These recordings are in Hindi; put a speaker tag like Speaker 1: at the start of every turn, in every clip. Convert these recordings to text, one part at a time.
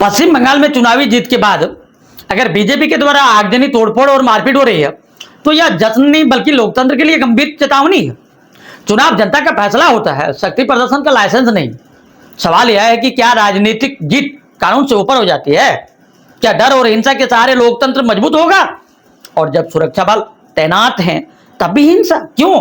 Speaker 1: पश्चिम बंगाल में चुनावी जीत के बाद अगर बीजेपी के द्वारा आगजनी तोड़फोड़ और मारपीट हो रही है तो यह जश्न नहीं बल्कि लोकतंत्र के लिए गंभीर चेतावनी है। चुनाव जनता का फैसला होता है, शक्ति प्रदर्शन का लाइसेंस नहीं। सवाल यह है कि क्या राजनीतिक जीत कानून से ऊपर हो जाती है? क्या डर और हिंसा के सहारे लोकतंत्र मजबूत होगा? और जब सुरक्षा बल तैनात हैं तब भी हिंसा क्यों?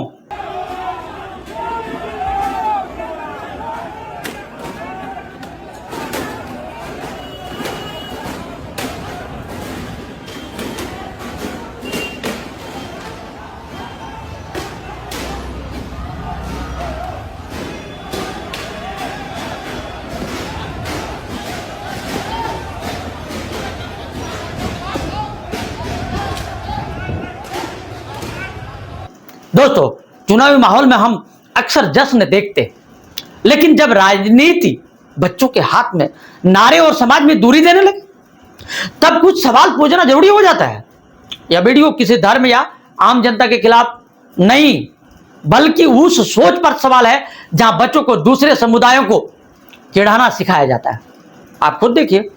Speaker 1: दोस्तों, चुनावी माहौल में हम अक्सर जश्न देखते हैं, लेकिन जब राजनीति बच्चों के हाथ में नारे और समाज में दूरी देने लगे तब कुछ सवाल पूछना जरूरी हो जाता है। यह वीडियो किसी धर्म या आम जनता के खिलाफ नहीं बल्कि उस सोच पर सवाल है जहां बच्चों को दूसरे समुदायों को चिढ़ाना सिखाया जाता है। आप खुद देखिए।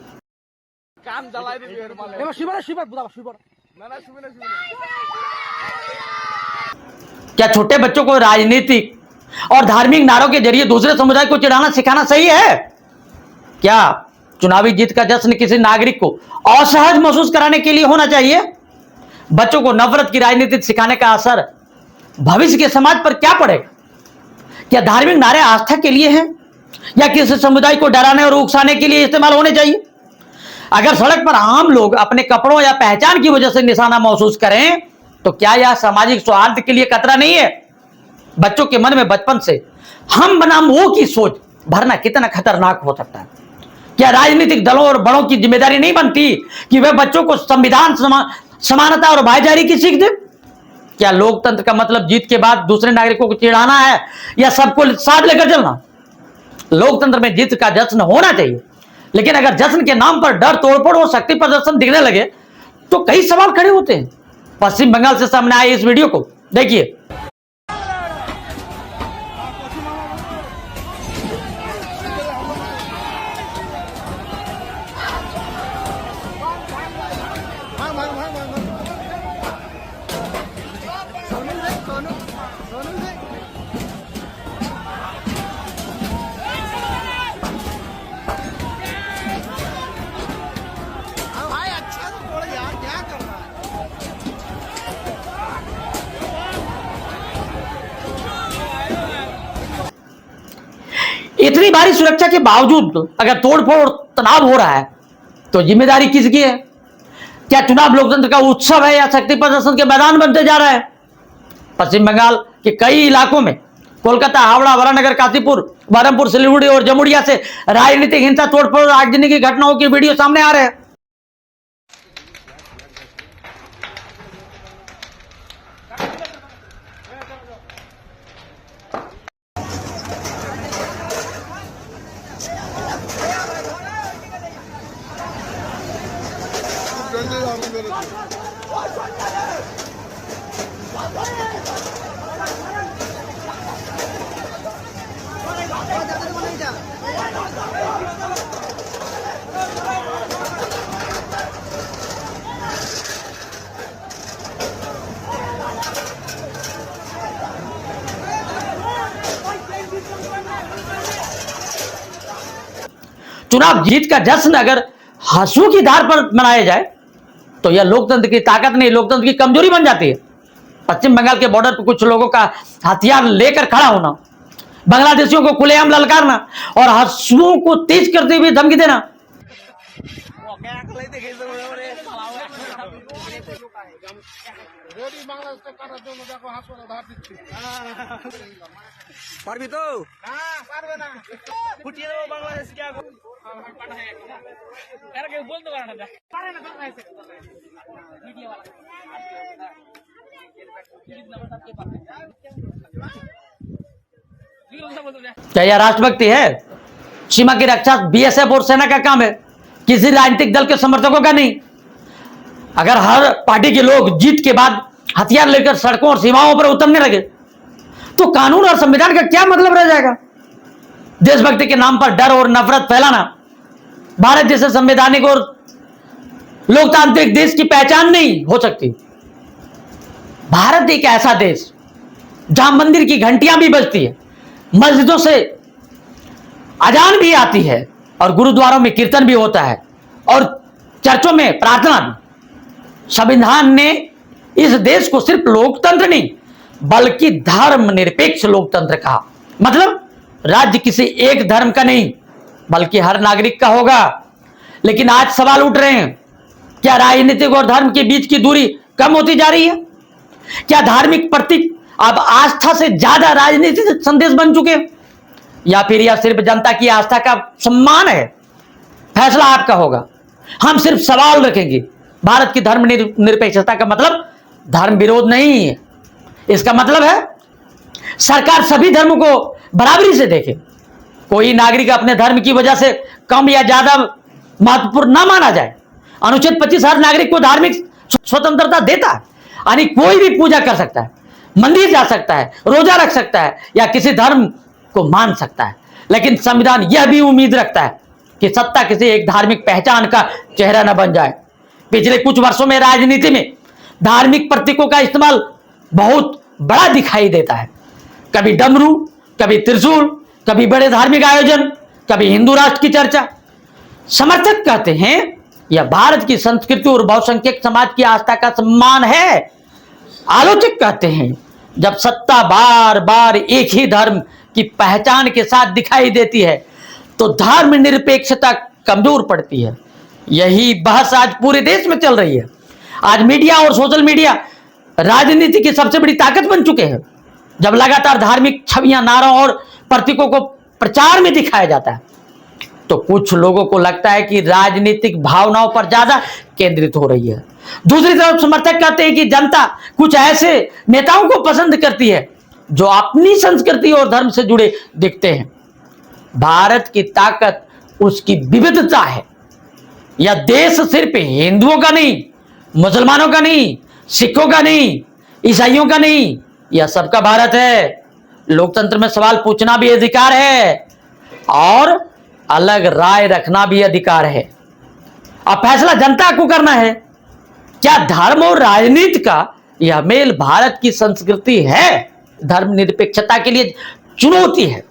Speaker 1: क्या छोटे बच्चों को राजनीतिक और धार्मिक नारों के जरिए दूसरे समुदाय को चिढ़ाना सिखाना सही है? क्या चुनावी जीत का जश्न किसी नागरिक को असहज महसूस कराने के लिए होना चाहिए? बच्चों को नफरत की राजनीति सिखाने का असर भविष्य के समाज पर क्या पड़ेगा? क्या धार्मिक नारे आस्था के लिए हैं या किसी समुदाय को डराने और उकसाने के लिए इस्तेमाल होने चाहिए? अगर सड़क पर आम लोग अपने कपड़ों या पहचान की वजह से निशाना महसूस करें तो क्या यह सामाजिक सौहार्द के लिए खतरा नहीं है? बच्चों के मन में बचपन से हम बनाम वो की सोच भरना कितना खतरनाक हो सकता है? क्या राजनीतिक दलों और बड़ों की जिम्मेदारी नहीं बनती कि वे बच्चों को संविधान, समानता और भाईचारे की सीख दे? क्या लोकतंत्र का मतलब जीत के बाद दूसरे नागरिकों को चिढ़ाना है या सबको साथ लेकर चलना? लोकतंत्र में जीत का जश्न होना चाहिए, लेकिन अगर जश्न के नाम पर डर, तोड़फोड़ और शक्ति प्रदर्शन दिखने लगे तो कई सवाल खड़े होते हैं। पश्चिम बंगाल से सामने आए इस वीडियो को देखिए। इतनी भारी सुरक्षा के बावजूद अगर तोड़फोड़ और तनाव हो रहा है तो जिम्मेदारी किसकी है? क्या चुनाव लोकतंत्र का उत्सव है या शक्ति प्रदर्शन के मैदान बनते जा रहा है? पश्चिम बंगाल के कई इलाकों में कोलकाता, हावड़ा, वाराणसी, काशीपुर, बहरमपुर, सिलीगुड़ी और जमुड़िया से राजनीतिक हिंसा, तोड़फोड़ और आगजनी की घटनाओं की वीडियो सामने आ रहे हैं। चुनाव जीत का जश्न अगर हंसू की धार पर मनाया जाए तो यह लोकतंत्र की ताकत नहीं, लोकतंत्र की कमजोरी बन जाती है। पश्चिम बंगाल के बॉर्डर पर कुछ लोगों का हथियार लेकर खड़ा होना, बांग्लादेशियों को खुलेआम ललकारना और हंसुओं को तेज करते हुए धमकी देना
Speaker 2: পারবি তো? না পারবে না, ফুটিয়ে দেবো বাংলাদেশ কি আগুন এরা কেউ বলতে পারে না, পারে না বাংলাদেশ মিডিয়া
Speaker 1: क्या यह राष्ट्रभक्ति है? सीमा की रक्षा बीएसएफ और सेना का काम है, किसी राजनीतिक दल के समर्थकों का नहीं। अगर हर पार्टी के लोग जीत के बाद हथियार लेकर सड़कों और सीमाओं पर उतरने लगे तो कानून और संविधान का क्या मतलब रह जाएगा? देशभक्ति के नाम पर डर और नफरत फैलाना भारत जैसे संवैधानिक और लोकतांत्रिक देश की पहचान नहीं हो सकती। भारत एक ऐसा देश जहां मंदिर की घंटियां भी बजती है, मस्जिदों से अजान भी आती है और गुरुद्वारों में कीर्तन भी होता है और चर्चों में प्रार्थना भी। संविधान ने इस देश को सिर्फ लोकतंत्र नहीं बल्कि धर्मनिरपेक्ष लोकतंत्र कहा। मतलब राज्य किसी एक धर्म का नहीं बल्कि हर नागरिक का होगा। लेकिन आज सवाल उठ रहे हैं, क्या राजनीतिक और धर्म के बीच की दूरी कम होती जा रही है? क्या धार्मिक प्रतीक अब आस्था से ज्यादा राजनीतिक संदेश बन चुके हैं, या फिर यह सिर्फ जनता की आस्था का सम्मान है? फैसला आपका होगा। हम सिर्फ सवाल रखेंगे। भारत की धर्म निरपेक्षता का मतलब धर्म विरोध नहीं है। इसका मतलब है सरकार सभी धर्मों को बराबरी से देखे। कोई नागरिक अपने धर्म की वजह से कम या ज्यादा महत्वपूर्ण ना माना जाए। अनुच्छेद 25 हर नागरिक को धार्मिक स्वतंत्रता देता है, यानी कोई भी पूजा कर सकता है, मंदिर जा सकता है, रोजा रख सकता है या किसी धर्म को मान सकता है। लेकिन संविधान यह भी उम्मीद रखता है कि सत्ता किसी एक धार्मिक पहचान का चेहरा न बन जाए। पिछले कुछ वर्षों में राजनीति में धार्मिक प्रतीकों का इस्तेमाल बहुत बड़ा दिखाई देता है। कभी डमरू, कभी त्रिशूल, कभी बड़े धार्मिक आयोजन, कभी हिंदू राष्ट्र की चर्चा। समर्थक कहते हैं यह भारत की संस्कृति और बहुसंख्यक समाज की आस्था का सम्मान है। आलोचक कहते हैं जब सत्ता बार बार एक ही धर्म की पहचान के साथ दिखाई देती है तो धर्मनिरपेक्षता कमजोर पड़ती है। यही बहस आज पूरे देश में चल रही है। आज मीडिया और सोशल मीडिया राजनीति की सबसे बड़ी ताकत बन चुके हैं। जब लगातार धार्मिक छवियां, नारों और प्रतीकों को प्रचार में दिखाया जाता है तो कुछ लोगों को लगता है कि राजनीतिक भावनाओं पर ज्यादा केंद्रित हो रही है। दूसरी तरफ समर्थक कहते हैं कि जनता कुछ ऐसे नेताओं को पसंद करती है जो अपनी संस्कृति और धर्म से जुड़े दिखते हैं। भारत की ताकत उसकी विविधता है। यह देश सिर्फ हिंदुओं का नहीं, मुसलमानों का नहीं, सिखों का नहीं, ईसाइयों का नहीं, यह सबका भारत है। लोकतंत्र में सवाल पूछना भी अधिकार है और अलग राय रखना भी अधिकार है। अब फैसला जनता को करना है। क्या धर्म और राजनीति का यह मेल भारत की संस्कृति है? धर्मनिरपेक्षता के लिए चुनौती है।